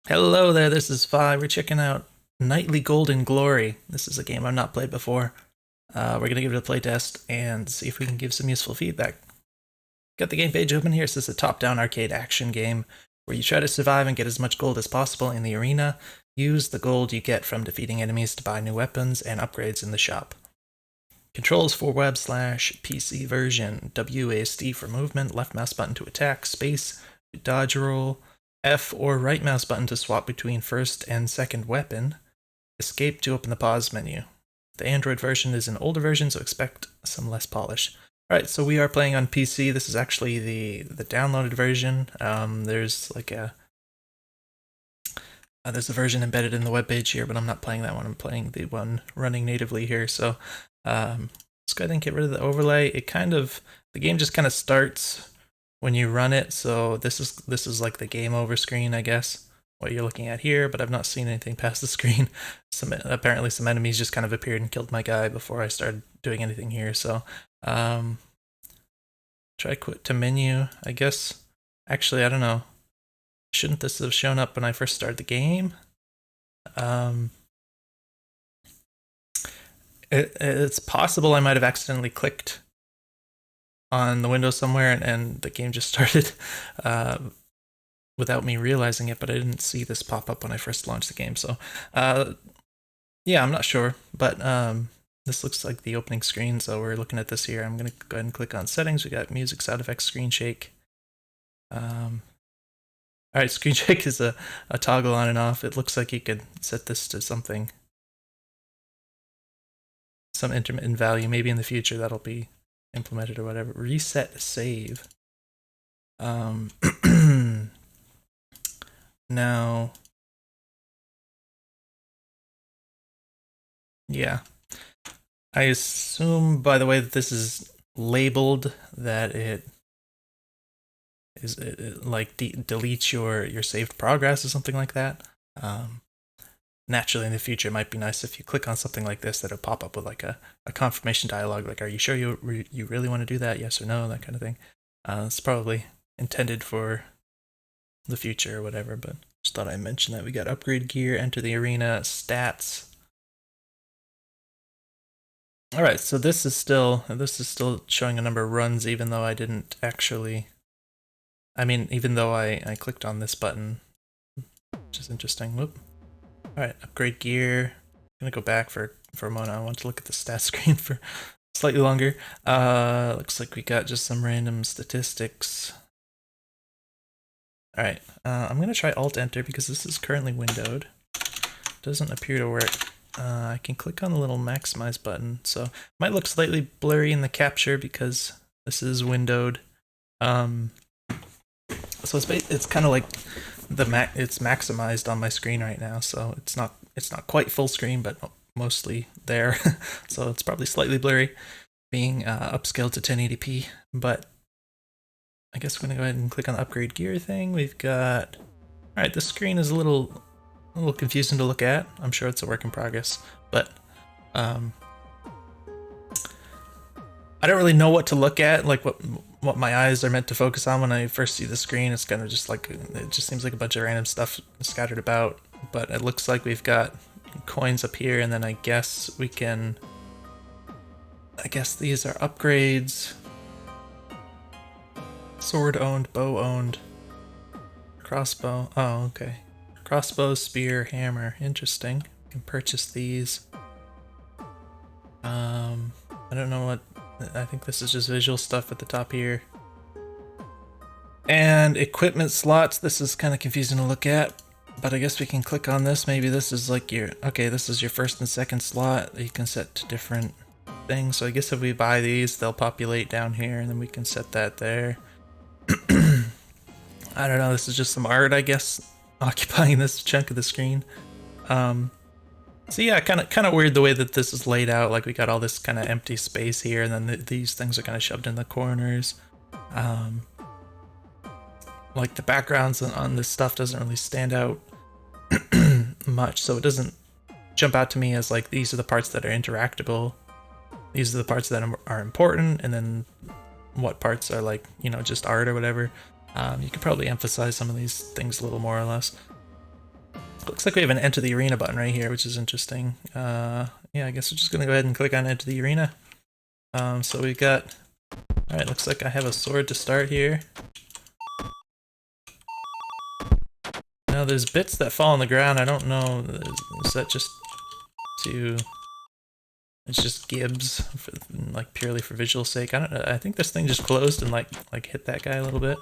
Hello there, this is Vi. We're checking out Nightly Golden Glory. This is a game I've not played before. We're going to give it a playtest and see if we can give some useful feedback. Got the game page open here. This is a top-down arcade action game where you try to survive and get as much gold as possible in the arena. Use the gold you get from defeating enemies to buy new weapons and upgrades in the shop. Controls for web/PC version. WASD for movement, left mouse button to attack, space to dodge roll, F or right mouse button to swap between first and second weapon, escape to open the pause menu. The Android version is an older version, so expect some less polish. Alright, so we are playing on PC. This is actually the downloaded version. There's a version embedded in the webpage here, but I'm not playing that one. I'm playing the one running natively here. So let's go ahead and get rid of the overlay. The game just kind of starts when you run it, so this is like the game over screen, I guess, what you're looking at here, but I've not seen anything past the screen. Apparently some enemies just kind of appeared and killed my guy before I started doing anything here, so try quit to menu, I guess. Actually, I don't know. Shouldn't this have shown up when I first started the game? It's possible I might have accidentally clicked on the window somewhere and the game just started without me realizing it, but I didn't see this pop up when I first launched the game. So yeah, I'm not sure, but this looks like the opening screen, so we're looking at this here. I'm going to go ahead and click on settings. We got music, sound effects, screen shake. Alright, screen shake is a toggle on and off. It looks like you could set this to some intermittent value. Maybe in the future that'll be implemented or whatever. Reset save. Now, yeah, I assume by the way that this is labeled that it like deletes your saved progress or something like that. Naturally in the future it might be nice if you click on something like this that it'll pop up with like a confirmation dialogue, like, are you sure you really want to do that, yes or no, that kind of thing. It's probably intended for the future or whatever, but just thought I'd mention that. We got upgrade gear, enter the arena, stats. Alright, so this is still showing a number of runs, even though I didn't actually, even though I clicked on this button, which is interesting. Whoop. Alright, upgrade gear. I'm gonna go back for a moment. I want to look at the stats screen for slightly longer. Looks like we got just some random statistics. Alright, I'm gonna try Alt-Enter because this is currently windowed. Doesn't appear to work. I can click on the little maximize button, so it might look slightly blurry in the capture because this is windowed. So it's kind of like it's maximized on my screen right now, so it's not quite full screen, but mostly there. So it's probably slightly blurry, being upscaled to 1080p. But I guess we're gonna go ahead and click on the upgrade gear thing. We've got, all right. This screen is a little confusing to look at. I'm sure it's a work in progress, but I don't really know what to look at, like what my eyes are meant to focus on when I first see the screen. It's kind of just like, it just seems like a bunch of random stuff scattered about, but it looks like we've got coins up here, and then I guess these are upgrades. Sword owned, bow owned, crossbow. Oh, okay. Crossbow, spear, hammer. Interesting. You can purchase these. I don't know what. I think this is just visual stuff at the top here. And equipment slots. This is kind of confusing to look at, but I guess we can click on this. Maybe this is like this is your first and second slot that you can set to different things. So I guess if we buy these, they'll populate down here, and then we can set that there. I don't know, this is just some art, I guess, occupying this chunk of the screen. So yeah, kind of weird the way that this is laid out. Like, we got all this kind of empty space here, and then these things are kind of shoved in the corners. Like, the backgrounds on this stuff doesn't really stand out much, so it doesn't jump out to me as like, these are the parts that are interactable, these are the parts that are important, and then what parts are like, just art or whatever. You could probably emphasize some of these things a little more or less. Looks like we have an enter the arena button right here, which is interesting. Yeah, I guess we're just gonna go ahead and click on enter the arena. So we've got, all right, looks like I have a sword to start here. Now there's bits that fall on the ground. I don't know, is that just to, it's just gibs, for, like purely for visual sake. I don't know. I think this thing just closed and like hit that guy a little bit.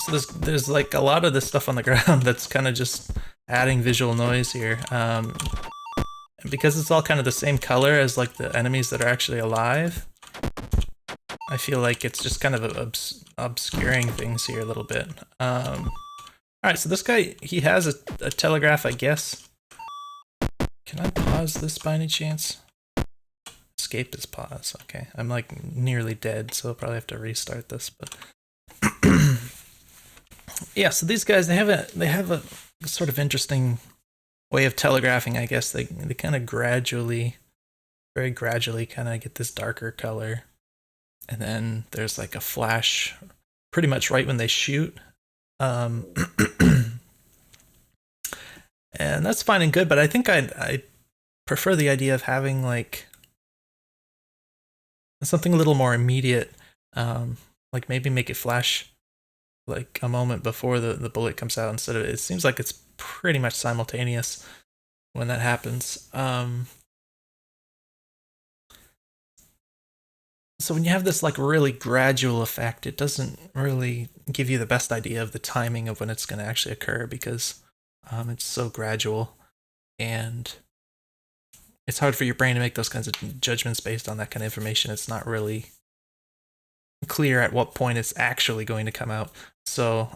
So there's like a lot of this stuff on the ground that's kind of just adding visual noise here. Because it's all kind of the same color as like the enemies that are actually alive, I feel like it's just kind of obscuring things here a little bit. Alright, so this guy, he has a telegraph, I guess. Can I pause this by any chance? Escape is pause. Okay, I'm like nearly dead, so I'll probably have to restart this. But yeah, so these guys, they have a sort of interesting way of telegraphing, I guess. They kind of very gradually kind of get this darker color. And then there's like a flash pretty much right when they shoot. And that's fine and good, but I think I prefer the idea of having like something a little more immediate. Like maybe make it flash like a moment before the bullet comes out instead of, it seems like it's pretty much simultaneous when that happens. So when you have this like really gradual effect, it doesn't really give you the best idea of the timing of when it's going to actually occur, because it's so gradual, and it's hard for your brain to make those kinds of judgments based on that kind of information. It's not really clear at what point it's actually going to come out. So,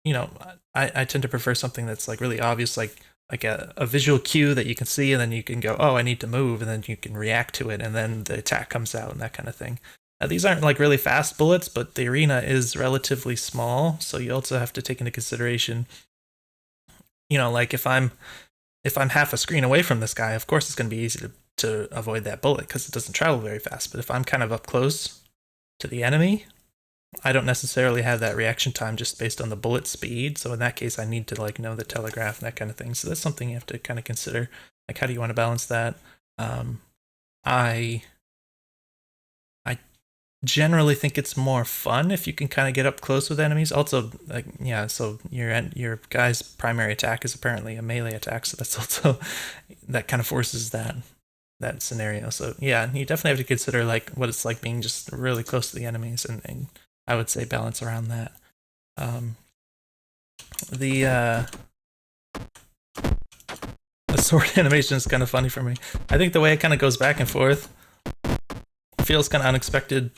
you know, I tend to prefer something that's like really obvious, like a visual cue that you can see, and then you can go, oh, I need to move, and then you can react to it, and then the attack comes out and that kind of thing. These aren't like really fast bullets, but the arena is relatively small, so you also have to take into consideration, you know, like if I'm half a screen away from this guy, of course it's going to be easy to avoid that bullet because it doesn't travel very fast. But if I'm kind of up close to the enemy, I don't necessarily have that reaction time just based on the bullet speed. So in that case, I need to like know the telegraph and that kind of thing. So that's something you have to kind of consider. Like, how do you want to balance that? I generally think it's more fun if you can kind of get up close with enemies. Also, like, yeah, so your guy's primary attack is apparently a melee attack, so that's also, that kind of forces that scenario. So yeah, you definitely have to consider like what it's like being just really close to the enemies, and I would say balance around that. The sword animation is kind of funny for me. I think the way it kind of goes back and forth feels kind of unexpected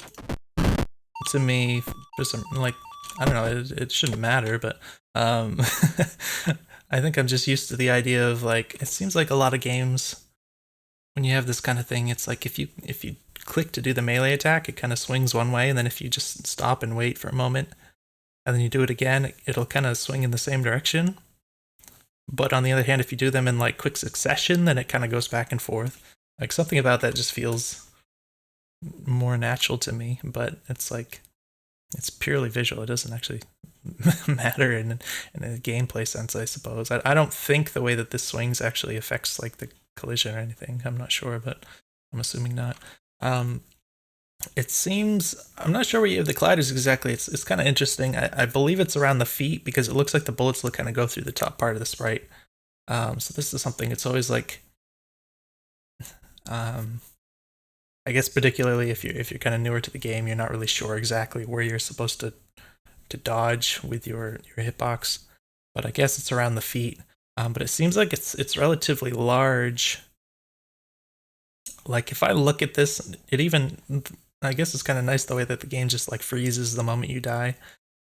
to me for some, like, I don't know, it shouldn't matter, but I think I'm just used to the idea of like, it seems like a lot of games when you have this kind of thing, it's like if you click to do the melee attack, it kind of swings one way, and then if you just stop and wait for a moment and then you do it again, it'll kind of swing in the same direction. But on the other hand, if you do them in like quick succession, then it kind of goes back and forth. Like, something about that just feels more natural to me, but it's like, it's purely visual. It doesn't actually matter in a gameplay sense, I suppose. I don't think the way that this swings actually affects like the collision or anything. I'm not sure, but I'm assuming not. It seems, I'm not sure where you have the colliders exactly. It's kind of interesting. I believe it's around the feet, because it looks like the bullets will kind of go through the top part of the sprite. So this is something, it's always like, I guess particularly if you're kind of newer to the game, you're not really sure exactly where you're supposed to dodge with your hitbox, but I guess it's around the feet. But it seems like it's relatively large. Like, if I look at this, it even, I guess it's kind of nice the way that the game just like freezes the moment you die.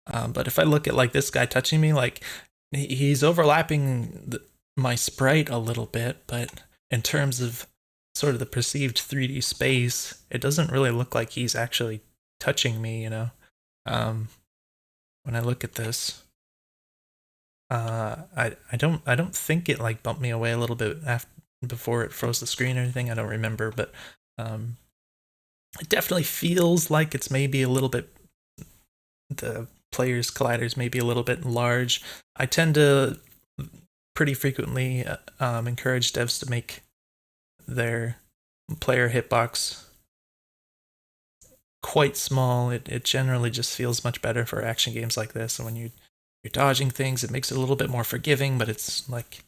But if I look at like this guy touching me, like he's overlapping my sprite a little bit, but in terms of sort of the perceived 3D space, it doesn't really look like he's actually touching me, you know. When I look at this, I don't think it like bumped me away a little bit before it froze the screen or anything. I don't remember, but it definitely feels like it's maybe a little bit the players' colliders may be a little bit large. I tend to pretty frequently encourage devs to make their player hitbox quite small. It generally just feels much better for action games like this, and when you're dodging things, it makes it a little bit more forgiving, but it's like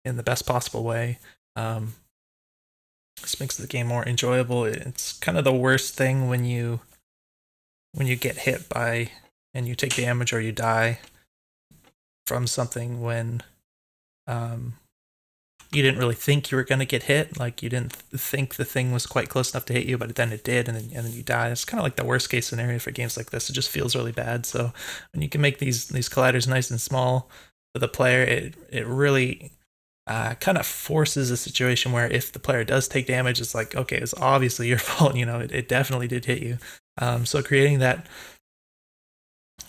in the best possible way. This makes the game more enjoyable. It's kind of the worst thing when you get hit by and you take damage or you die from something when you didn't really think you were going to get hit. Like, you didn't think the thing was quite close enough to hit you, but then it did, and then you die. It's kind of like the worst case scenario for games like this. It just feels really bad. So when you can make these colliders nice and small for the player, it really kind of forces a situation where if the player does take damage, it's like, okay, it's obviously your fault. You know, it definitely did hit you. So creating that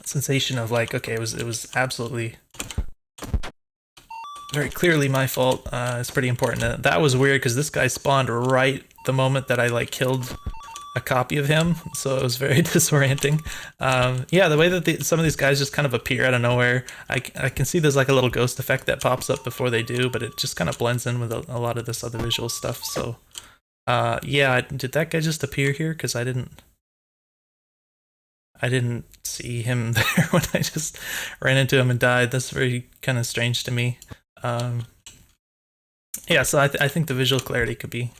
sensation of like, okay, it was absolutely very clearly my fault is pretty important. That was weird because this guy spawned right the moment that I like killed a copy of him, so it was very disorienting. Yeah, the way that some of these guys just kind of appear out of nowhere, I can see there's like a little ghost effect that pops up before they do, but it just kind of blends in with a lot of this other visual stuff. So yeah, did that guy just appear here? Because I didn't see him there when I just ran into him and died. That's very kind of strange to me. Yeah, so I think the visual clarity could be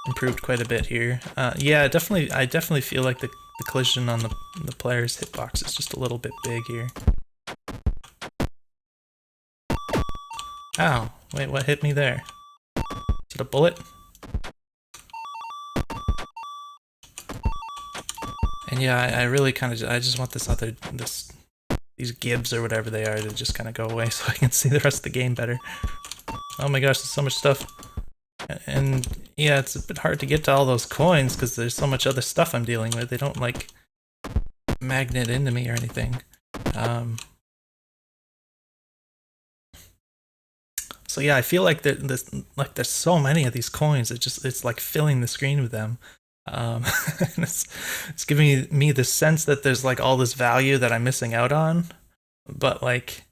improved quite a bit here. Yeah, I definitely feel like the collision on the player's hitbox is just a little bit big here. Ow, wait, what hit me there? Is it a bullet? And yeah, I really kind of, I just want these gibs or whatever they are to just kind of go away so I can see the rest of the game better. Oh my gosh, there's so much stuff. And yeah, it's a bit hard to get to all those coins because there's so much other stuff I'm dealing with. They don't like magnet into me or anything. So yeah, I feel like there's so many of these coins. It's like filling the screen with them. It's giving me the sense that there's like all this value that I'm missing out on, but like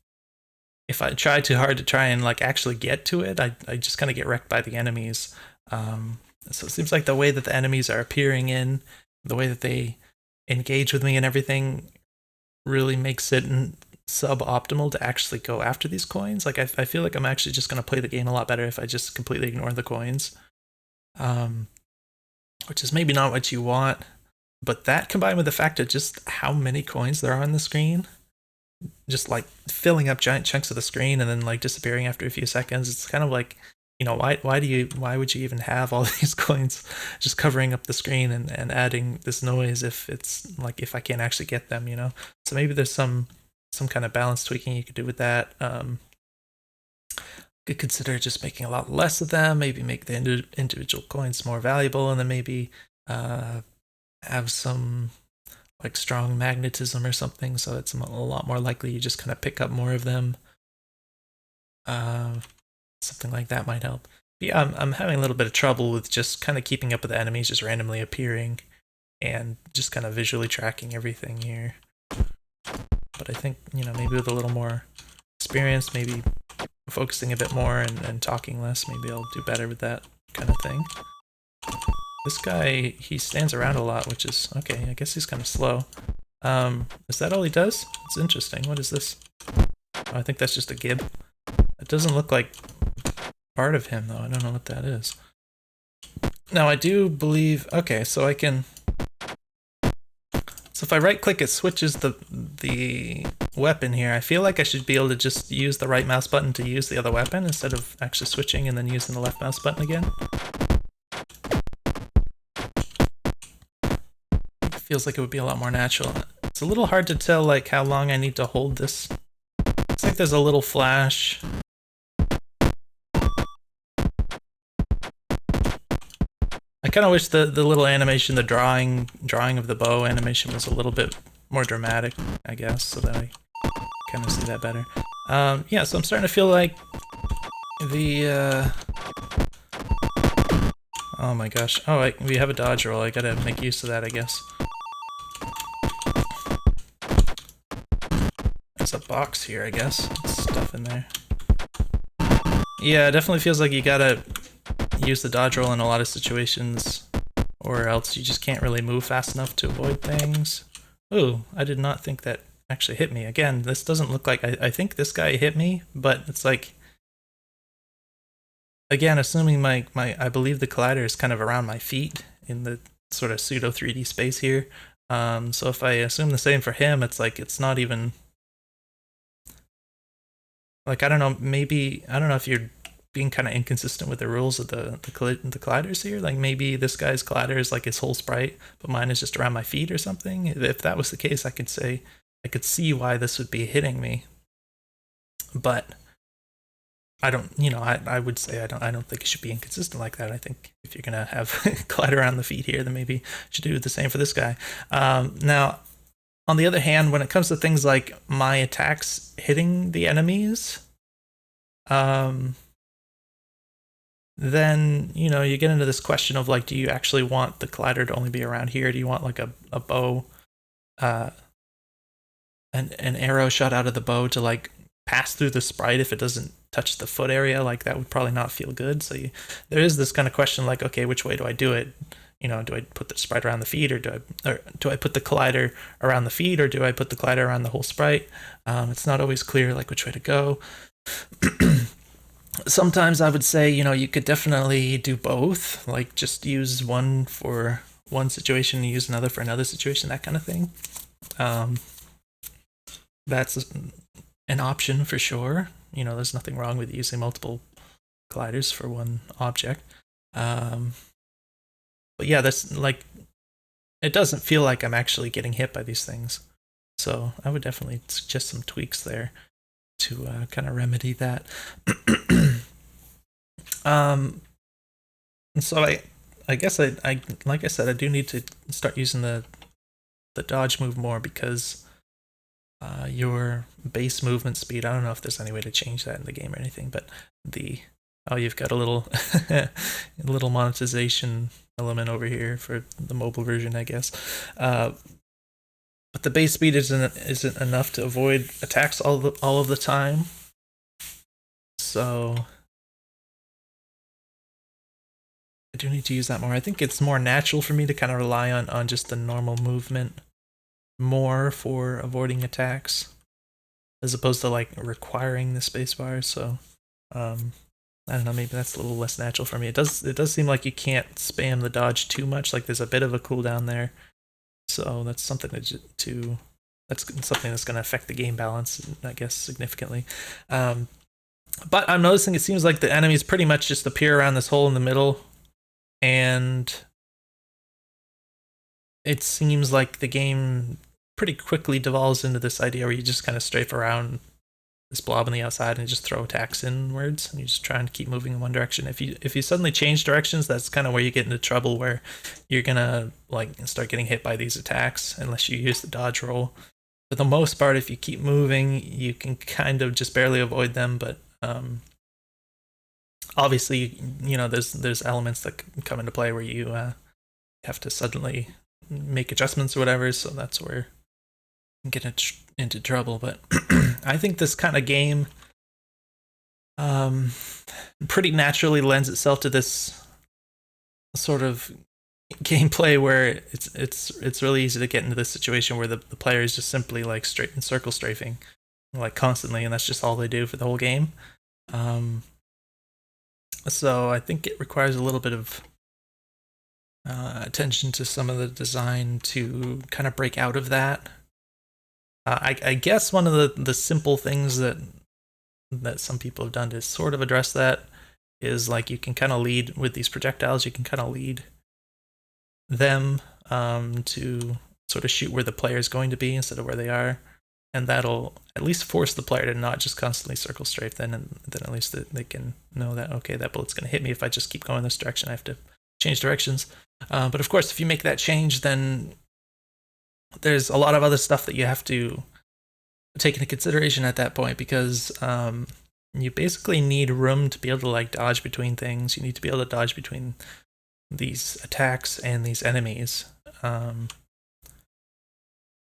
if I try too hard to try and like actually get to it, I just kind of get wrecked by the enemies. So it seems like the way that the enemies are appearing in, the way that they engage with me and everything really makes it suboptimal to actually go after these coins. Like I feel like I'm actually just going to play the game a lot better if I just completely ignore the coins. Which is maybe not what you want, but that combined with the fact of just how many coins there are on the screen, just like filling up giant chunks of the screen and then like disappearing after a few seconds, it's kind of like, you know, why would you even have all these coins just covering up the screen and adding this noise if it's like, if I can't actually get them, you know? So maybe there's some kind of balance tweaking you could do with that. Could consider just making a lot less of them, maybe make the individual coins more valuable, and then maybe have some like strong magnetism or something, so it's a lot more likely you just kind of pick up more of them. Something like that might help. But yeah, I'm having a little bit of trouble with just kind of keeping up with the enemies just randomly appearing and just kind of visually tracking everything here. But I think, you know, maybe with a little more experience, maybe focusing a bit more and talking less, maybe I'll do better with that kind of thing. This guy, he stands around a lot, which is okay. I guess he's kind of slow. Is that all he does? It's interesting. What is this? Oh, I think that's just a gib. It doesn't look like part of him though. I don't know what that is. Now I do believe, okay, so I can, so if I right click, it switches the weapon here. I feel like I should be able to just use the right mouse button to use the other weapon instead of actually switching and then using the left mouse button again. It feels like it would be a lot more natural. It's a little hard to tell like how long I need to hold this. Looks like there's a little flash. I kind of wish the little animation, the drawing of the bow animation was a little bit more dramatic, I guess, so that I kind of see that better. Yeah, so I'm starting to feel like the, oh my gosh. Oh, we have a dodge roll. I gotta make use of that, I guess. a box here, I guess. Stuff in there. Yeah, it definitely feels like you gotta use the dodge roll in a lot of situations, or else you just can't really move fast enough to avoid things. Ooh, I did not think that actually hit me. Again, this doesn't look like... I think this guy hit me, but it's like... Again, assuming I believe the collider is kind of around my feet in the sort of pseudo 3D space here. So if I assume the same for him, it's like it's not even... Like, I don't know, maybe... I don't know if you're being kind of inconsistent with the rules of the colliders here. Like, maybe this guy's collider is like his whole sprite, but mine is just around my feet or something. If that was the case, I could say... I could see why this would be hitting me. But... I don't, you know, I would say I don't think it should be inconsistent like that. I think if you're gonna have collider around the feet here, then maybe you should do the same for this guy. Now, on the other hand, when it comes to things like my attacks hitting the enemies, then, you know, you get into this question of like, do you actually want the collider to only be around here? Do you want like a bow, an arrow shot out of the bow to like pass through the sprite if it doesn't touch the foot area? Like, that would probably not feel good. So there is this kind of question like, okay, which way do I do it? You know, do I put the sprite around the feet, or do I put the collider around the feet, or do I put the collider around the whole sprite? It's not always clear like which way to go. Sometimes I would say, you know, you could definitely do both, like just use one for one situation and use another for another situation, that kind of thing. That's an option for sure. You know, there's nothing wrong with using multiple colliders for one object. But yeah, that's like, it doesn't feel like I'm actually getting hit by these things. So I would definitely suggest some tweaks there to kind of remedy that. And so I guess I like I said, I do need to start using the dodge move more, because your base movement speed, I don't know if there's any way to change that in the game or anything, but you've got a little a little monetization element over here for the mobile version, I guess. But the base speed isn't enough to avoid attacks all of the time. So I do need to use that more. I think it's more natural for me to kind of rely on just the normal movement more for avoiding attacks, as opposed to like requiring the spacebar. So I don't know, maybe that's a little less natural for me. It does seem like you can't spam the dodge too much. Like, there's a bit of a cooldown there, so that's something that's something that's going to affect the game balance, I guess, significantly. But I'm noticing it seems like the enemies pretty much just appear around this hole in the middle, and it seems like the game pretty quickly devolves into this idea where you just kind of strafe around this blob on the outside and just throw attacks inwards, and you just try and keep moving in one direction. If you suddenly change directions, that's kind of where you get into trouble, where you're gonna like start getting hit by these attacks unless you use the dodge roll. For the most part, if you keep moving, you can kind of just barely avoid them, but obviously, you know, there's elements that come into play where you have to suddenly make adjustments or whatever, so that's where you get into trouble. But I think this kind of game pretty naturally lends itself to this sort of gameplay where it's really easy to get into this situation where the player is just simply like straight in circle strafing like constantly, and that's just all they do for the whole game. So I think it requires a little bit of attention to some of the design to kind of break out of that. I guess one of the simple things that some people have done to sort of address that is like you can kind of lead with these projectiles. You can kind of lead them to sort of shoot where the player is going to be instead of where they are, and that'll at least force the player to not just constantly circle strafe. Then at least they can know that, okay, that bullet's going to hit me if I just keep going this direction. I have to change directions. But of course, if you make that change, then there's a lot of other stuff that you have to take into consideration at that point, because you basically need room to be able to like dodge between things. You need to be able to dodge between these attacks and these enemies.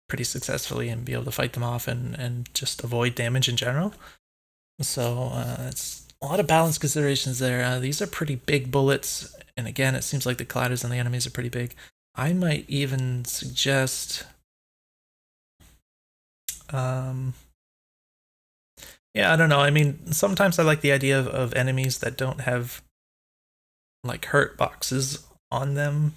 pretty successfully and be able to fight them off and just avoid damage in general. So it's a lot of balance considerations there. These are pretty big bullets, and again, it seems like the clatters on the enemies are pretty big. I might even suggest... yeah, I don't know. I mean, sometimes I like the idea of enemies that don't have like hurt boxes on them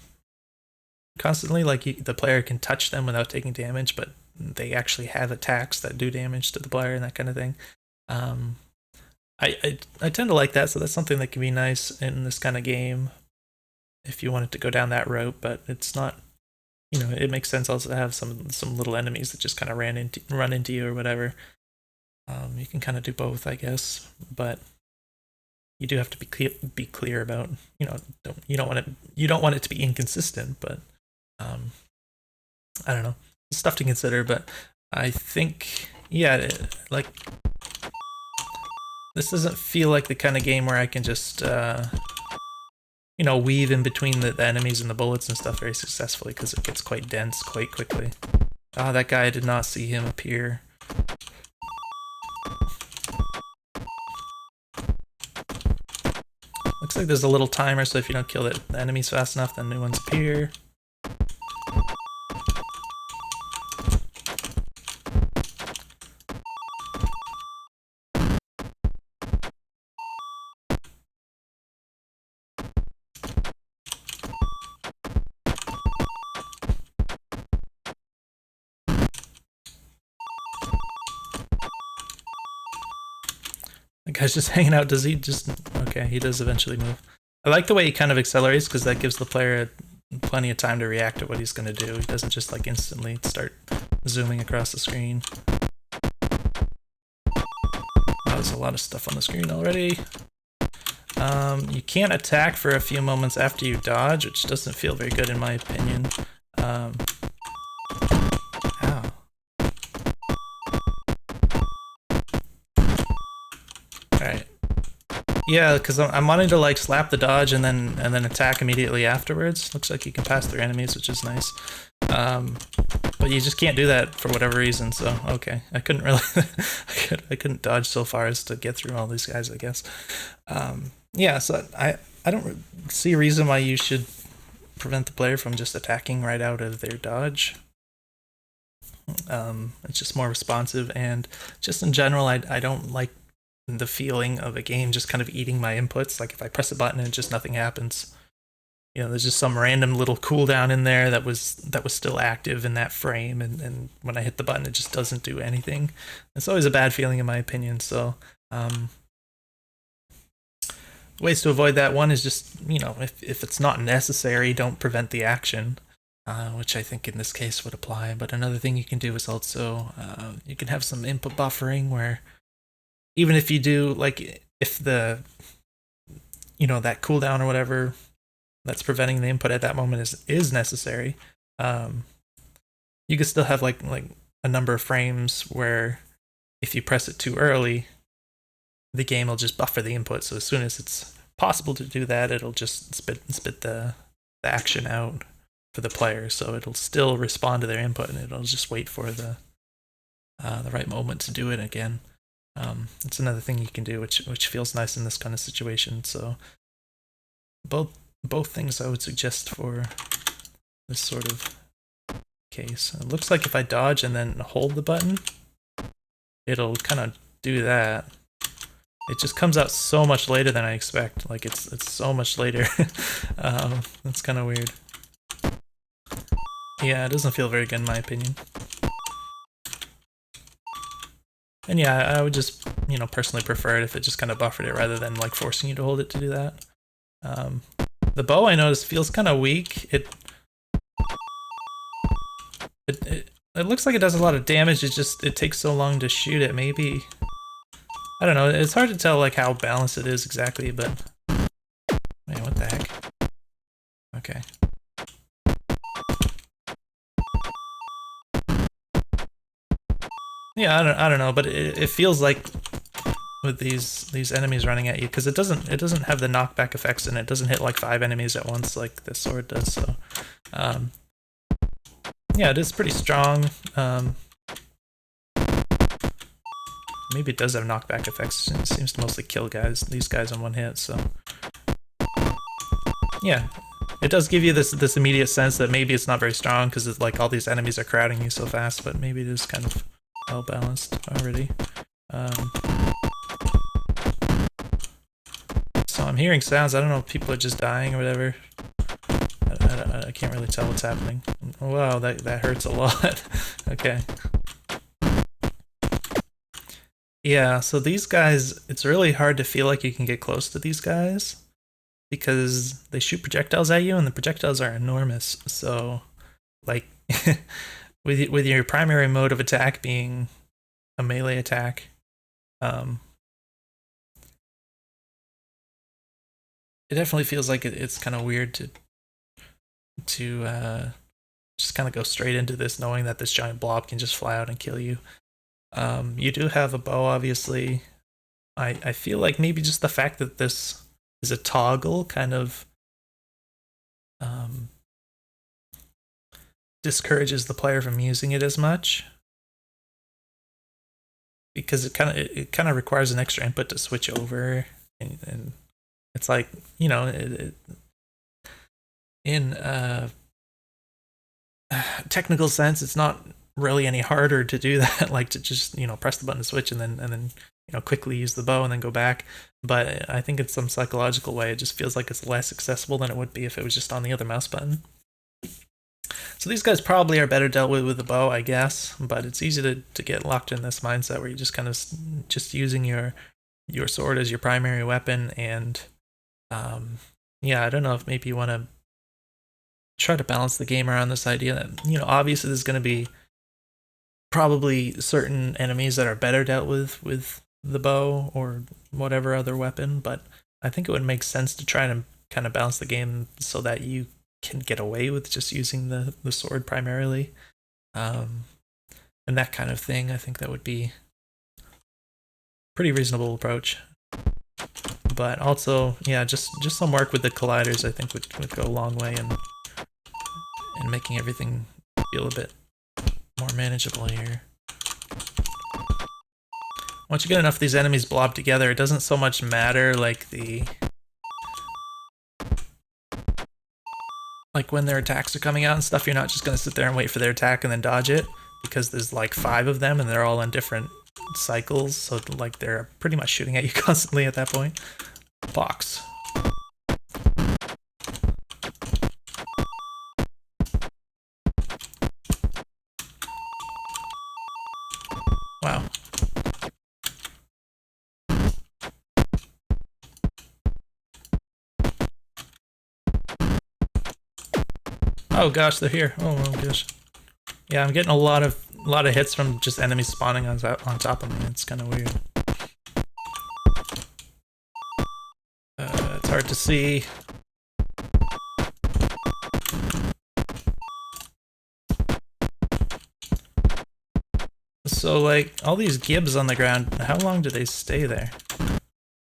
constantly. Like the player can touch them without taking damage, but they actually have attacks that do damage to the player and that kind of thing. I tend to like that, so that's something that can be nice in this kind of game if you wanted to go down that route. But it's not, you know, it makes sense also to have some little enemies that just kind of run into you or whatever. You can kind of do both, I guess, but you do have to be clear about, you know, you don't want it to be inconsistent, but I don't know, it's stuff to consider. But I think, yeah, like this doesn't feel like the kind of game where I can just you know, weave in between the enemies and the bullets and stuff very successfully, because it gets quite dense quite quickly. Ah, that guy, I did not see him appear. Looks like there's a little timer, so if you don't kill the enemies fast enough, then new ones appear. The guy's just hanging out. Does he just... Okay, he does eventually move. I like the way he kind of accelerates, because that gives the player plenty of time to react to what he's going to do. He doesn't just like instantly start zooming across the screen. Oh, there's a lot of stuff on the screen already. You can't attack for a few moments after you dodge, which doesn't feel very good in my opinion. Ow. Alright. Yeah, because I'm wanting to like slap the dodge and then attack immediately afterwards. Looks like you can pass through enemies, which is nice. But you just can't do that for whatever reason, so okay. I couldn't really... I couldn't dodge so far as to get through all these guys, I guess. Yeah, so I don't see a reason why you should prevent the player from just attacking right out of their dodge. It's just more responsive, and just in general, I don't like the feeling of a game just kind of eating my inputs. Like if I press a button and just nothing happens. You know, there's just some random little cooldown in there that was still active in that frame, and when I hit the button, it just doesn't do anything. It's always a bad feeling in my opinion, so ways to avoid that. One is just, you know, if it's not necessary, don't prevent the action, which I think in this case would apply. But another thing you can do is also, you can have some input buffering where even if you do, like, if the, you know, that cooldown or whatever that's preventing the input at that moment is necessary, you can still have like a number of frames where if you press it too early, the game will just buffer the input. So as soon as it's possible to do that, it'll just spit the action out for the player. So it'll still respond to their input, and it'll just wait for the right moment to do it again. It's another thing you can do, which feels nice in this kind of situation. So both things I would suggest for this sort of case. It looks like if I dodge and then hold the button, it'll kind of do that. It just comes out so much later than I expect. Like it's so much later. That's kind of weird. Yeah, it doesn't feel very good in my opinion. And yeah, I would just, you know, personally prefer it if it just kind of buffered it rather than like forcing you to hold it to do that. The bow, I noticed, feels kind of weak. It looks like it does a lot of damage. It takes so long to shoot it. Maybe, I don't know. It's hard to tell like how balanced it is exactly, but man, what the heck? Okay. Yeah, I don't know, but it feels like with these enemies running at you, because it doesn't have the knockback effects, and it doesn't hit like 5 enemies at once like this sword does. So Yeah, it is pretty strong. Maybe it does have knockback effects. It seems to mostly kill these guys on one hit, so... Yeah, it does give you this immediate sense that maybe it's not very strong because it's like all these enemies are crowding you so fast, but maybe it is kind of well balanced already. So I'm hearing sounds. I don't know if people are just dying or whatever. I can't really tell what's happening. Wow, that hurts a lot. Okay. Yeah, so these guys, it's really hard to feel like you can get close to these guys because they shoot projectiles at you and the projectiles are enormous. So, like, with your primary mode of attack being a melee attack, it definitely feels like it's kind of weird to just kind of go straight into this knowing that this giant blob can just fly out and kill you. You do have a bow, obviously. I feel like maybe just the fact that this is a toggle kind of discourages the player from using it as much because it kind of requires an extra input to switch over, and it's like, you know, in technical sense, it's not really any harder to do that, like to just, you know, press the button to switch and then you know, quickly use the bow and then go back. But I think in some psychological way, it just feels like it's less accessible than it would be if it was just on the other mouse button. So these guys probably are better dealt with the bow, I guess, but it's easy to get locked in this mindset where you're just kind of just using your sword as your primary weapon. And yeah, I don't know if maybe you want to try to balance the game around this idea that, you know, obviously there's going to be probably certain enemies that are better dealt with the bow or whatever other weapon, but I think it would make sense to try to kind of balance the game so that you can get away with just using the sword primarily, and that kind of thing. I think that would be a pretty reasonable approach. But also, yeah, just some work with the colliders I think would go a long way in making everything feel a bit more manageable here. Once you get enough of these enemies blobbed together, it doesn't so much matter like when their attacks are coming out and stuff, you're not just going to sit there and wait for their attack and then dodge it, because there's like 5 of them and they're all in different cycles, so like they're pretty much shooting at you constantly at that point. Box. Wow. Oh gosh, they're here. Oh gosh. Yeah, I'm getting a lot of hits from just enemies spawning on top of me. It's kind of weird. It's hard to see. So, like, all these gibs on the ground, how long do they stay there?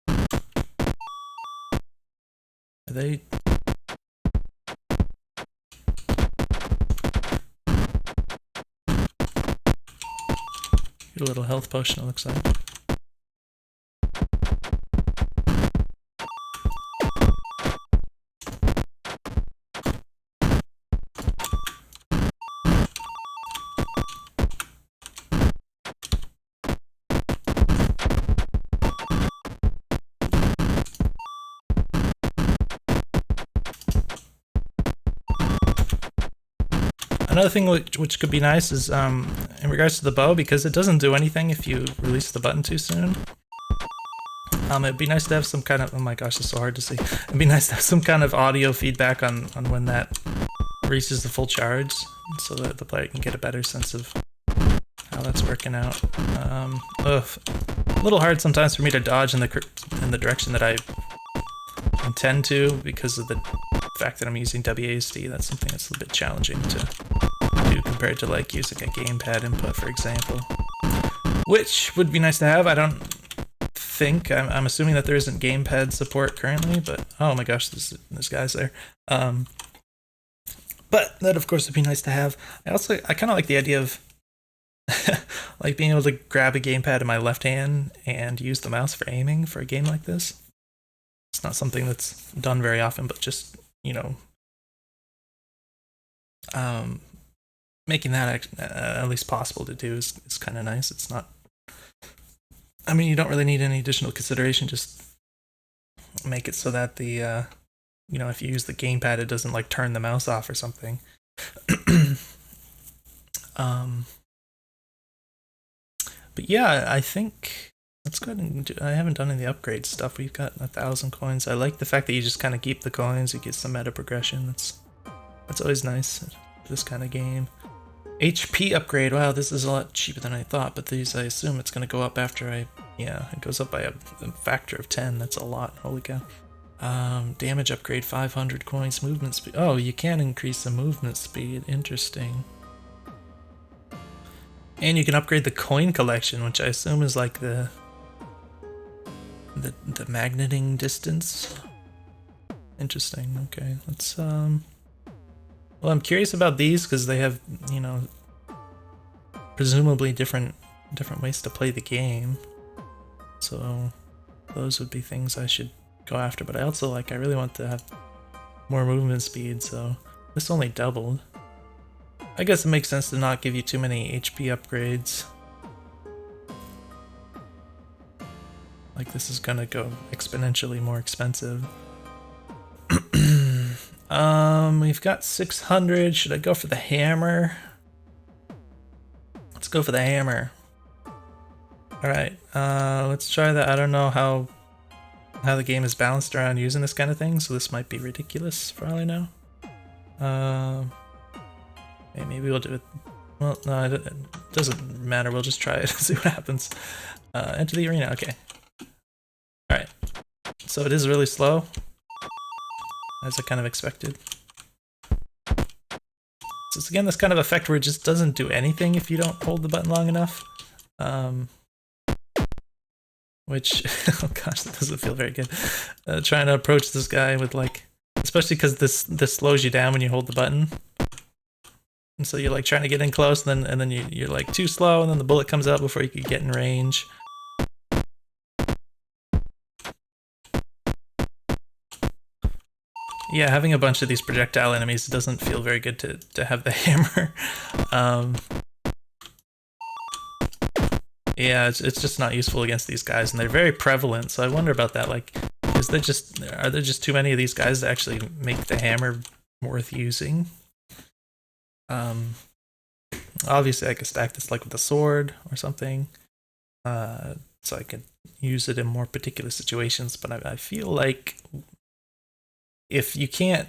Are they... Get a little health potion, it looks like. Another thing which could be nice is in regards to the bow, because it doesn't do anything if you release the button too soon. It'd be nice to have some kind of, oh my gosh, it's so hard to see. It'd be nice to have some kind of audio feedback on when that reaches the full charge, so that the player can get a better sense of how that's working out. A little hard sometimes for me to dodge in the direction that I intend to because of the fact that I'm using WASD. That's something that's a little bit challenging to do compared to like using a gamepad input, for example, which would be nice to have. I don't think, I'm assuming that there isn't gamepad support currently, but oh my gosh, there's guys there. But that, of course, would be nice to have. I kind of like the idea of like being able to grab a gamepad in my left hand and use the mouse for aiming for a game like this. It's not something that's done very often, but just, you know, making that at least possible to do is kind of nice. It's not, I mean, you don't really need any additional consideration. Just make it so that the, you know, if you use the gamepad, it doesn't like turn the mouse off or something. But yeah, I think let's go ahead and do, I haven't done any upgrade stuff. We've got 1,000 coins. I like the fact that you just kind of keep the coins. You get some meta progression. That's always nice. This kind of game. HP upgrade. Wow, this is a lot cheaper than I thought. But these, I assume it's going to go up after yeah, it goes up by a factor of 10. That's a lot. Holy cow. Damage upgrade 500 coins. Movement speed. Oh, you can increase the movement speed. Interesting. And you can upgrade the coin collection, which I assume is like the magneting distance. Interesting. Okay, let's well, I'm curious about these because they have, you know, presumably different ways to play the game. So those would be things I should go after. But I really want to have more movement speed, so this only doubled. I guess it makes sense to not give you too many HP upgrades. Like this is gonna go exponentially more expensive. We've got 600. Should I go for the hammer? Let's go for the hammer. Alright, let's try that. I don't know how the game is balanced around using this kind of thing, so this might be ridiculous for all I know. Okay, maybe we'll do it. Well, no, it doesn't matter. We'll just try it and see what happens. Enter the arena. Okay. Alright. So it is really slow, as I kind of expected. So it's again this kind of effect where it just doesn't do anything if you don't hold the button long enough. Which, oh gosh, that doesn't feel very good. Trying to approach this guy with like, especially because this slows you down when you hold the button. And so you're like trying to get in close, and then you're like too slow, and then the bullet comes out before you could get in range. Yeah, having a bunch of these projectile enemies doesn't feel very good to have the hammer. Yeah, it's just not useful against these guys, and they're very prevalent. So I wonder about that. Like, are there just too many of these guys that actually make the hammer worth using? Obviously I could stack this like with a sword or something, so I could use it in more particular situations. But I feel like if you can't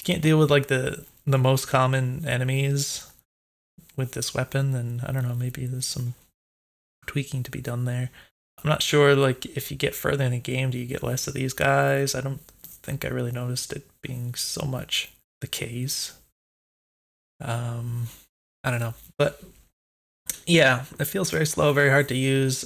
deal with like the most common enemies with this weapon, then I don't know, maybe there's some tweaking to be done there. I'm not sure, like, if you get further in the game, do you get less of these guys? I don't think I really noticed it being so much the case. I don't know, but yeah, it feels very slow, very hard to use.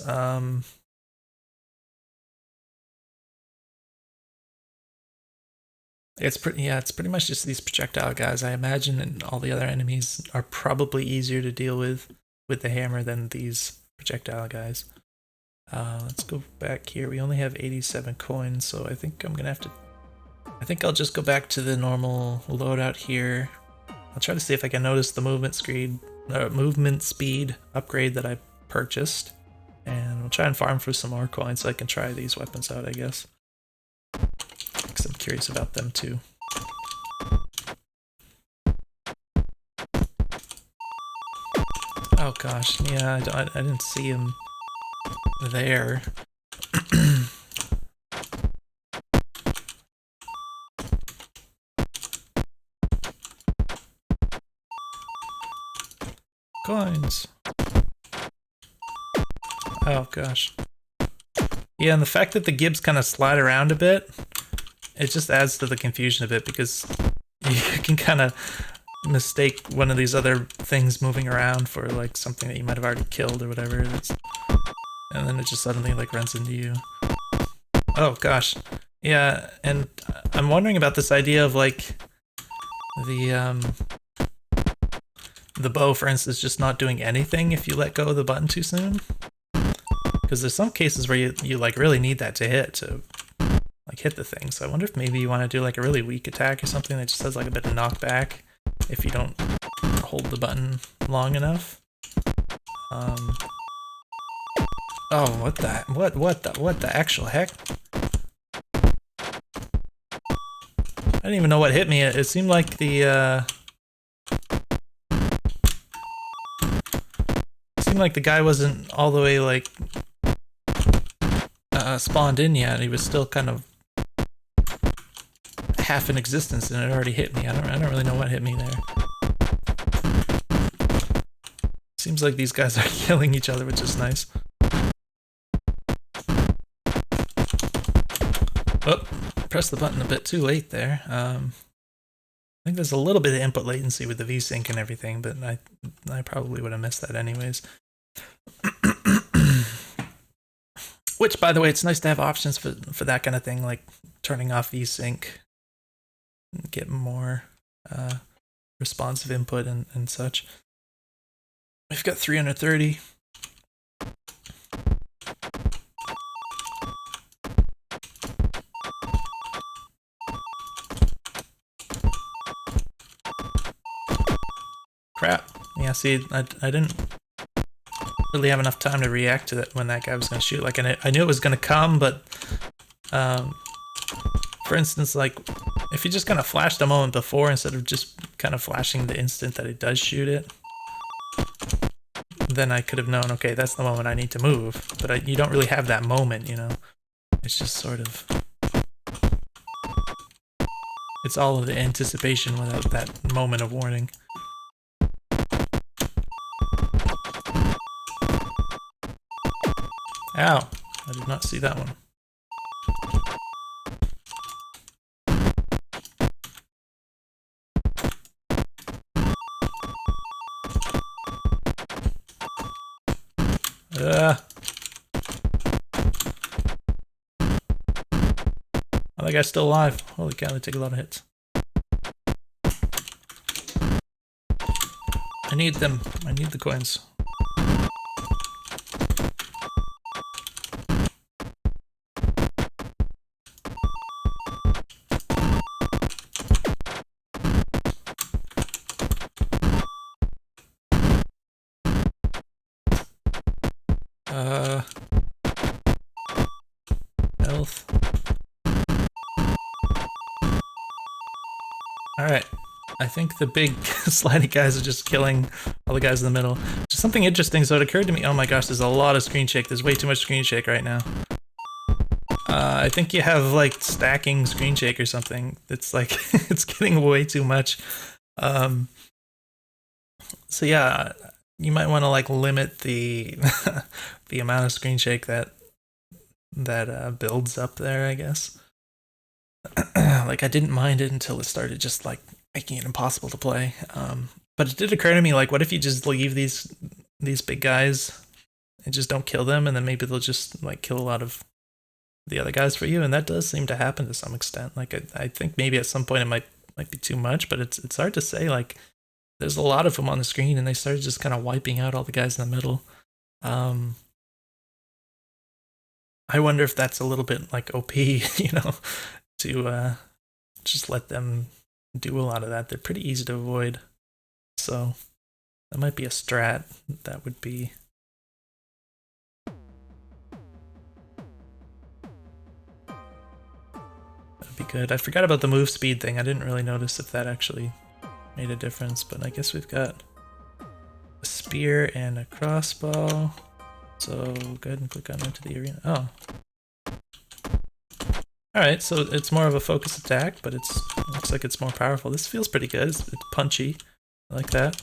It's pretty much just these projectile guys. I imagine, and all the other enemies are probably easier to deal with the hammer than these projectile guys. Let's go back here. We only have 87 coins, so I think I'll just go back to the normal loadout here. I'll try to see if I can notice the movement speed upgrade that I purchased, and we'll try and farm for some more coins so I can try these weapons out, I guess, because I'm curious about them too. Oh gosh, yeah, I didn't see him there. Coins. Oh gosh. Yeah, and the fact that the gibs kind of slide around a bit, it just adds to the confusion a bit, because you can kind of mistake one of these other things moving around for like something that you might have already killed or whatever. And then it just suddenly like runs into you. Oh gosh. Yeah, and I'm wondering about this idea of like the bow, for instance, just not doing anything if you let go of the button too soon. Because there's some cases where you like really need that to hit like hit the thing. So I wonder if maybe you want to do like a really weak attack or something that just has like a bit of knockback if you don't hold the button long enough. Oh, what the actual heck? I didn't even know what hit me. It seemed like the guy wasn't all the way like spawned in yet. He was still kind of half in existence, and it already hit me. I don't really know what hit me there. Seems like these guys are killing each other, which is nice. Oh, pressed the button a bit too late there. I think there's a little bit of input latency with the VSync and everything, but I probably would have missed that anyways. Which, by the way, it's nice to have options for that kind of thing, like turning off VSync, get more responsive input and such. We've got 330. Crap. Yeah, see, I didn't really have enough time to react to that when that guy was going to shoot. Like, I knew it was going to come, but for instance, like, if you just kind of flashed a moment before instead of just kind of flashing the instant that it does shoot it, then I could have known, okay, that's the moment I need to move. But you don't really have that moment, you know? It's just sort of... It's all of the anticipation without that moment of warning. Ow! I did not see that one. Oh, that guy's still alive. Holy cow, they take a lot of hits. I need them. I need the coins. Health. Alright. I think the big slidey guys are just killing all the guys in the middle. Just something interesting, so it occurred to me, oh my gosh, there's a lot of screen shake. There's way too much screen shake right now. I think you have like stacking screen shake or something. It's like, it's getting way too much. So yeah, you might want to like limit the the amount of screen shake that builds up there, I guess. Like, I didn't mind it until it started just like making it impossible to play. But it did occur to me, like, what if you just leave these big guys and just don't kill them, and then maybe they'll just like kill a lot of the other guys for you? And that does seem to happen to some extent. Like, I think maybe at some point it might be too much, but it's hard to say. Like, there's a lot of them on the screen, and they started just kind of wiping out all the guys in the middle. I wonder if that's a little bit like OP, you know, to just let them do a lot of that. They're pretty easy to avoid. So that might be a strat that would be... That'd be good. I forgot about the move speed thing. I didn't really notice if that actually made a difference, but I guess we've got a spear and a crossbow. So go ahead and click on into the arena. Oh. Alright, so it's more of a focus attack, but it looks like it's more powerful. This feels pretty good. It's punchy. I like that.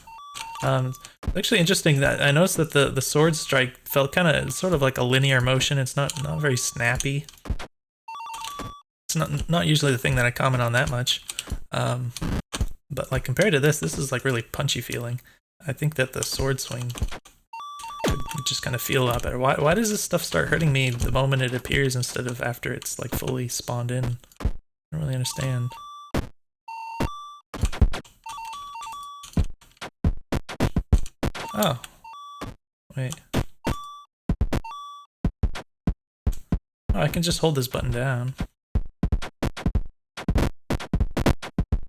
It's actually interesting that I noticed that the sword strike felt kind of sort of like a linear motion. It's not very snappy. It's not usually the thing that I comment on that much. But like compared to this is like really punchy feeling. I think that the sword swing would just kind of feel a lot better. Why does this stuff start hurting me the moment it appears instead of after it's like fully spawned in? I don't really understand. Oh. Wait. Oh, I can just hold this button down.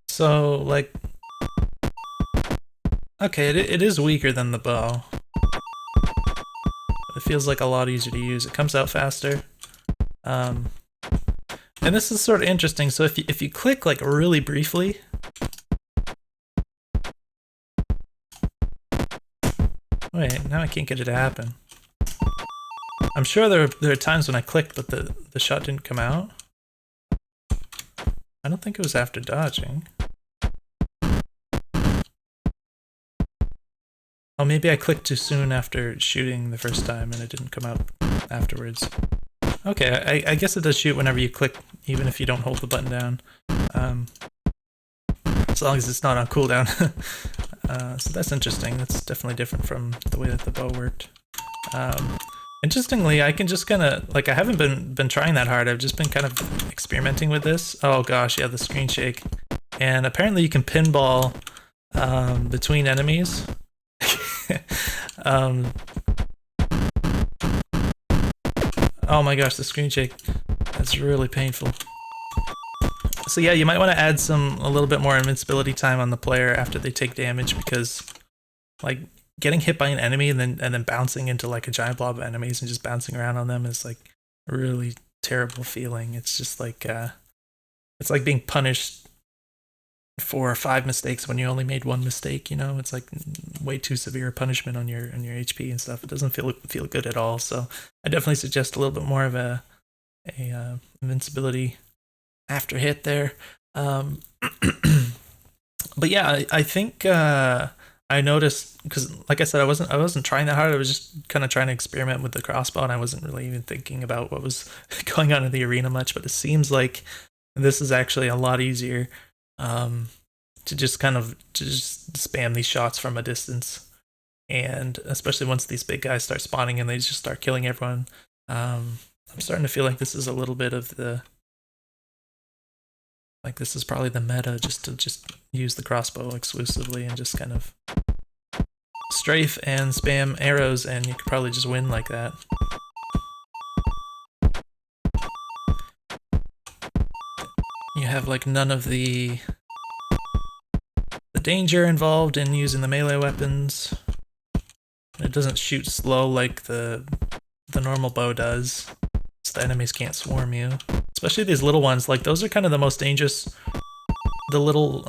So, like... Okay, it is weaker than the bow. It feels like a lot easier to use. It comes out faster. And this is sort of interesting. So if you click like really briefly... Wait, now I can't get it to happen. I'm sure there are times when I clicked, but the shot didn't come out. I don't think it was after dodging. Oh, maybe I clicked too soon after shooting the first time and it didn't come out afterwards. Okay, I guess it does shoot whenever you click, even if you don't hold the button down. As long as it's not on cooldown. So that's interesting. That's definitely different from the way that the bow worked. Interestingly, I can just kind of, like, I haven't been trying that hard. I've just been kind of experimenting with this. Oh gosh, yeah, the screen shake. And apparently you can pinball between enemies. Oh my gosh, the screen shake. That's really painful. So yeah, you might want to add a little bit more invincibility time on the player after they take damage, because like getting hit by an enemy and then bouncing into like a giant blob of enemies and just bouncing around on them is like a really terrible feeling. It's just like it's like being punished for 5 mistakes when you only made 1 mistake, you know? It's like way too severe a punishment on your HP and stuff. It doesn't feel good at all. So I definitely suggest a little bit more of a invincibility after hit there. But yeah, I think I noticed, because like I said, I wasn't trying that hard. I was just kind of trying to experiment with the crossbow, and I wasn't really even thinking about what was going on in the arena much. But it seems like this is actually a lot easier to just spam these shots from a distance, and especially once these big guys start spawning and they just start killing everyone. I'm starting to feel like this is a little bit of the, like, this is probably the meta, just to use the crossbow exclusively and just kind of strafe and spam arrows, and you could probably just win like that. You have like none of the danger involved in using the melee weapons. It doesn't shoot slow like the normal bow does, so the enemies can't swarm you. Especially these little ones, like those are kind of the most dangerous. The little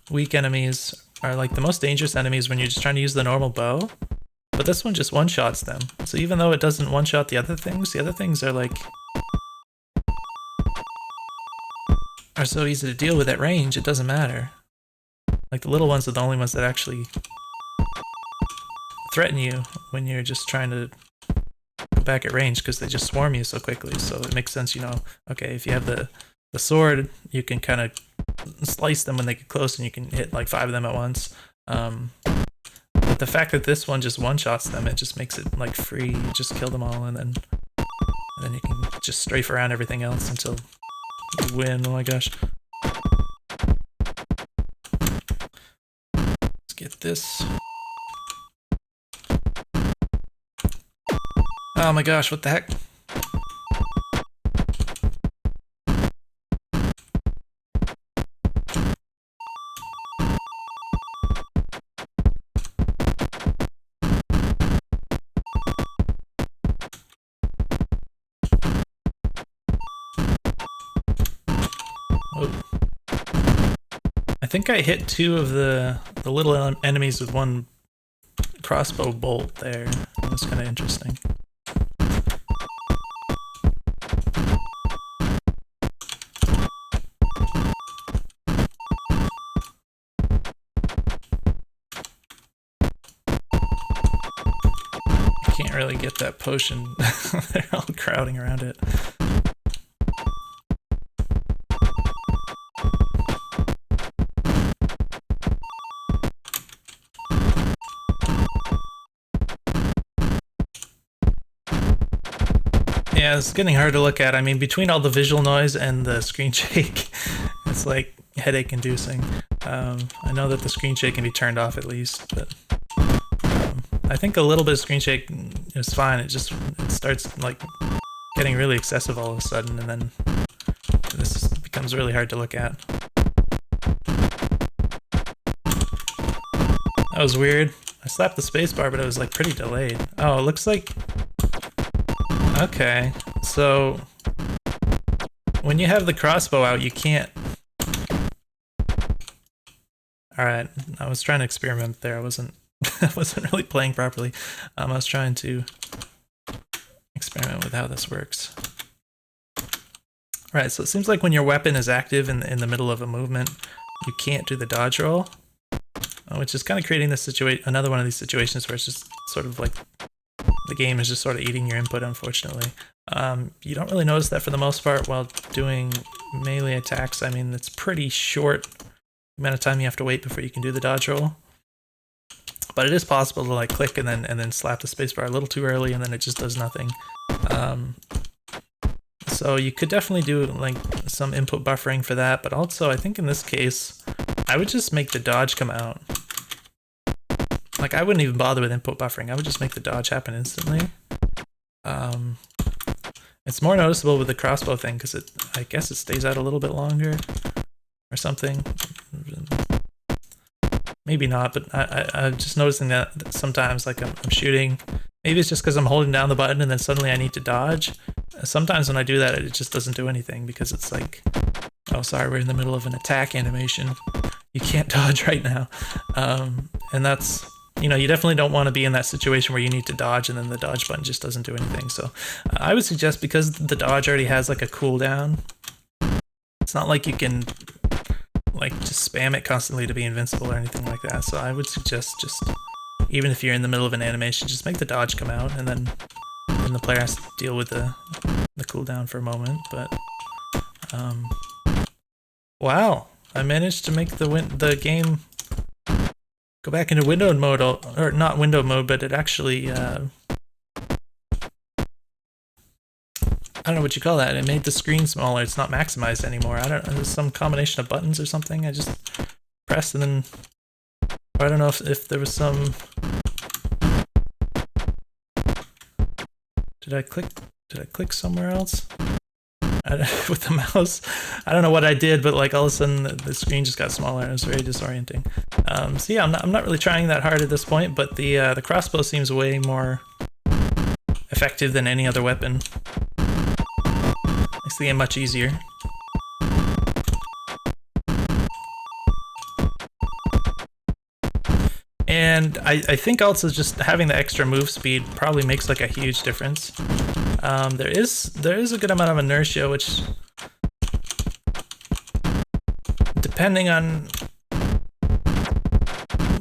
weak enemies are like the most dangerous enemies when you're just trying to use the normal bow. But this one just one-shots them. So even though it doesn't one-shot the other things are like are so easy to deal with at range, it doesn't matter. Like the little ones are the only ones that actually threaten you when you're just trying to go back at range, because they just swarm you so quickly. So it makes sense, you know, okay, if you have the sword, you can kind of slice them when they get close and you can hit like 5 of them at once. But the fact that this one just one-shots them, it just makes it like free. You just kill them all, and then you can just strafe around everything else until you win. Oh my gosh. Let's get this. Oh my gosh, what the heck? Oh. I think I hit 2 of the little enemies with 1 crossbow bolt there. That was kind of interesting. Can't really get that potion. They're all crowding around it. Yeah, it's getting hard to look at. I mean, between all the visual noise and the screen shake, it's like headache inducing. I know that the screen shake can be turned off at least, but I think a little bit of screen shake is fine. It starts like getting really excessive all of a sudden, and then this becomes really hard to look at. That was weird. I slapped the spacebar, but it was like pretty delayed. Oh, it looks like... Okay, so when you have the crossbow out, you can't... Alright, I was trying to experiment there. I wasn't really playing properly. I was trying to experiment with how this works. Right, so it seems like when your weapon is active in the middle of a movement, you can't do the dodge roll, which is kind of creating this another one of these situations where it's just sort of like the game is just sort of eating your input, unfortunately. You don't really notice that for the most part while doing melee attacks. I mean, it's pretty short amount of time you have to wait before you can do the dodge roll. But it is possible to like click and then slap the spacebar a little too early, and then it just does nothing. So you could definitely do like some input buffering for that, but also I think in this case, I would just make the dodge come out. Like I wouldn't even bother with input buffering. I would just make the dodge happen instantly. It's more noticeable with the crossbow thing because I guess it stays out a little bit longer or something. Maybe not, but I'm just noticing that sometimes like I'm shooting. Maybe it's just because I'm holding down the button and then suddenly I need to dodge. Sometimes when I do that, it just doesn't do anything because it's like, oh, sorry, we're in the middle of an attack animation. You can't dodge right now. And that's, you know, you definitely don't want to be in that situation where you need to dodge and then the dodge button just doesn't do anything. So I would suggest, because the dodge already has like a cooldown, it's not like you can like just spam it constantly to be invincible or anything like that. So I would suggest just, even if you're in the middle of an animation, just make the dodge come out, and then the player has to deal with the cooldown for a moment. But wow, I managed to make the game go back into windowed mode, or not window mode, but it actually I don't know what you call that. It made the screen smaller. It's not maximized anymore. I don't know. There's some combination of buttons or something. I just pressed and then... I don't know if there was some... Did I click somewhere else? With the mouse? I don't know what I did, but like all of a sudden the screen just got smaller. It was very disorienting. So yeah, I'm not really trying that hard at this point, but the crossbow seems way more effective than any other weapon. Makes the game much easier. And I think also just having the extra move speed probably makes like a huge difference. There is a good amount of inertia, which, depending on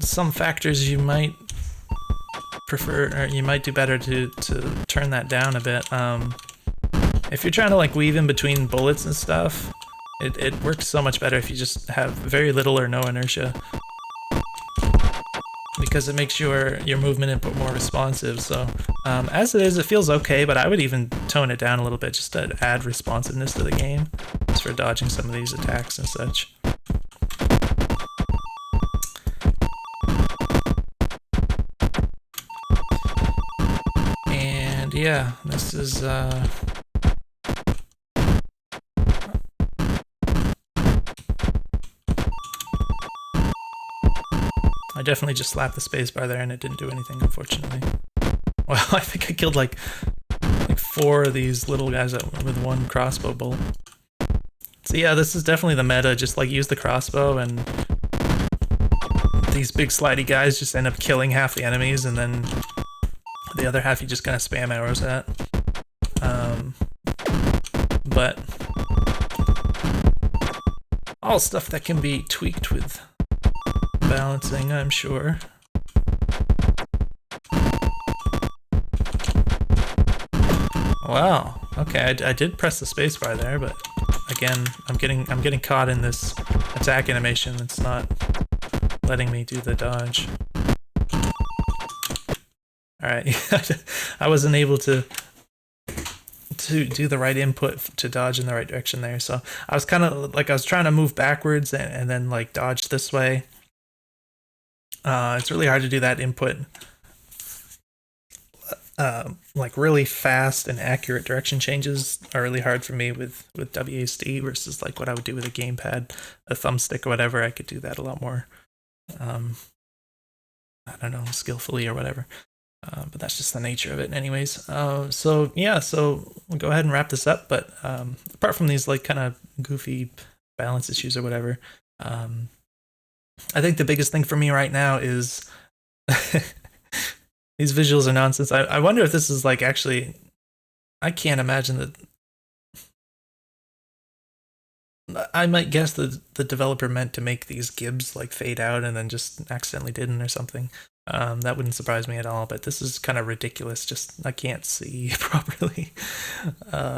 some factors, you might prefer, or you might do better to turn that down a bit. If you're trying to like weave in between bullets and stuff, it works so much better if you just have very little or no inertia, because it makes your movement input more responsive. So as it is, it feels okay, but I would even tone it down a little bit just to add responsiveness to the game, just for dodging some of these attacks and such. And yeah, this is I definitely just slapped the spacebar there and it didn't do anything, unfortunately. Well, I think I killed like 4 of these little guys with one crossbow bolt. So yeah, this is definitely the meta, just like use the crossbow, and these big slidey guys just end up killing half the enemies, and then the other half you just kind of spam arrows at. But all stuff that can be tweaked with balancing, I'm sure. Wow. Okay, I did press the spacebar there, but again, I'm getting caught in this attack animation that's not letting me do the dodge. All right, I wasn't able to do the right input to dodge in the right direction there, so I was kind of like, I was trying to move backwards and then like dodge this way. It's really hard to do that input like really fast and accurate direction changes are really hard for me with WASD versus like what I would do with a gamepad, a thumbstick or whatever. I could do that a lot more, I don't know, skillfully or whatever. But that's just the nature of it anyways. So yeah, so we'll go ahead and wrap this up. But apart from these like kind of goofy balance issues or whatever, I think the biggest thing for me right now is these visuals are nonsense. I wonder if this is like actually, I can't imagine that. I might guess that the developer meant to make these gibs like fade out and then just accidentally didn't or something. That wouldn't surprise me at all, but this is kind of ridiculous. Just I can't see properly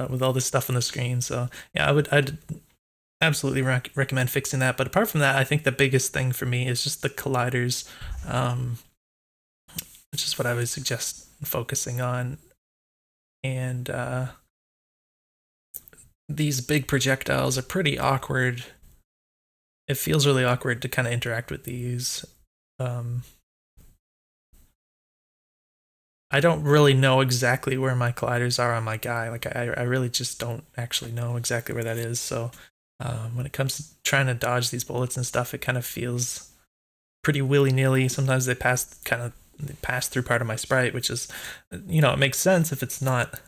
with all this stuff on the screen. So yeah, I'd absolutely recommend fixing that. But apart from that, I think the biggest thing for me is just the colliders, which is what I would suggest focusing on. And these big projectiles are pretty awkward. It feels really awkward to kind of interact with these. I don't really know exactly where my colliders are on my guy. Like I really just don't actually know exactly where that is. So when it comes to trying to dodge these bullets and stuff, it kind of feels pretty willy-nilly. Sometimes they pass through part of my sprite, which is, you know, it makes sense if it's not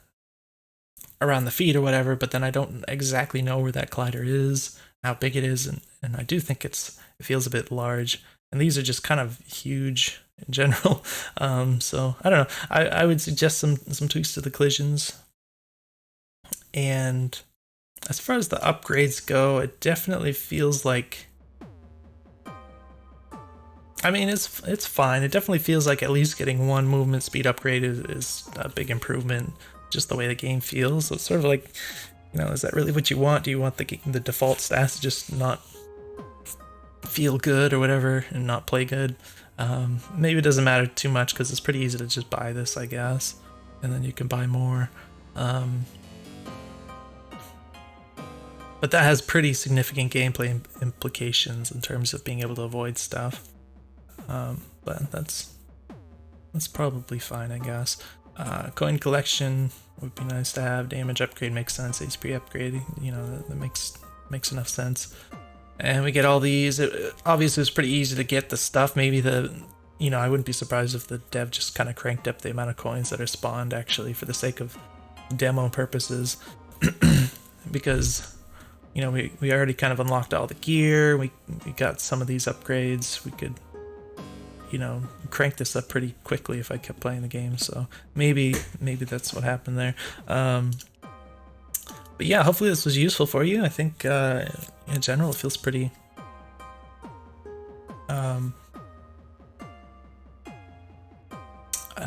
around the feet or whatever, but then I don't exactly know where that collider is, how big it is, and I do think it feels a bit large. And these are just kind of huge in general. So I don't know. I would suggest some tweaks to the collisions. And as far as the upgrades go, it definitely feels like, I mean, it's fine. It definitely feels like at least getting one movement speed upgrade is a big improvement, just the way the game feels. So it's sort of like, you know, is that really what you want? Do you want the default stats to just not feel good or whatever and not play good? Maybe it doesn't matter too much because it's pretty easy to just buy this, I guess, and then you can buy more. But that has pretty significant gameplay implications in terms of being able to avoid stuff. But that's probably fine, I guess. Coin collection would be nice to have. Damage upgrade makes sense. HP upgrade, you know, that makes enough sense. And we get all these. Obviously, it's pretty easy to get the stuff. Maybe you know, I wouldn't be surprised if the dev just kind of cranked up the amount of coins that are spawned actually for the sake of demo purposes, because, you know, we already kind of unlocked all the gear. We got some of these upgrades. We could, you know, crank this up pretty quickly if I kept playing the game. So maybe that's what happened there. But yeah, hopefully this was useful for you. I think in general it feels pretty I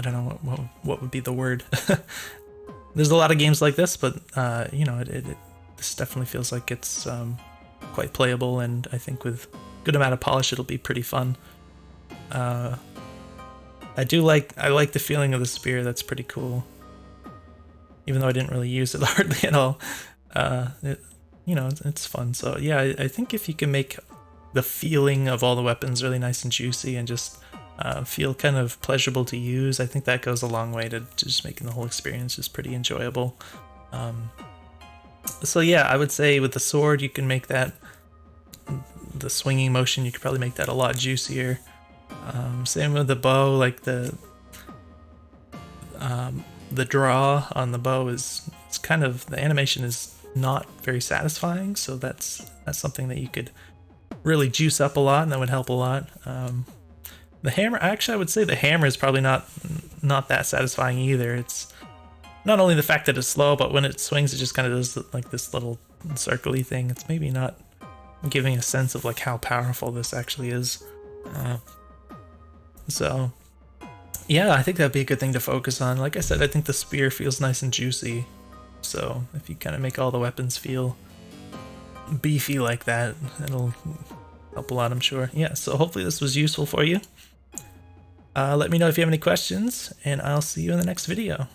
don't know what would be the word. There's a lot of games like this, but you know, this definitely feels like it's quite playable, and I think with good amount of polish it'll be pretty fun. I like the feeling of the spear. That's pretty cool. Even though I didn't really use it hardly at all, you know, it's fun. So yeah, I think if you can make the feeling of all the weapons really nice and juicy and just feel kind of pleasurable to use, I think that goes a long way to just making the whole experience just pretty enjoyable. So yeah, I would say with the sword you can make that, the swinging motion, you could probably make that a lot juicier. Same with the bow, like the draw on the bow it's kind of, the animation is not very satisfying, so that's something that you could really juice up a lot, and that would help a lot. The hammer, actually I would say the hammer is probably not that satisfying either. It's not only the fact that it's slow, but when it swings it just kind of does like this little circle-y thing. It's maybe not giving a sense of like how powerful this actually is. So yeah, I think that'd be a good thing to focus on. Like I said, I think the spear feels nice and juicy, so if you kind of make all the weapons feel beefy like that, it'll help a lot, I'm sure. Yeah, so hopefully this was useful for you. Let me know if you have any questions, and I'll see you in the next video.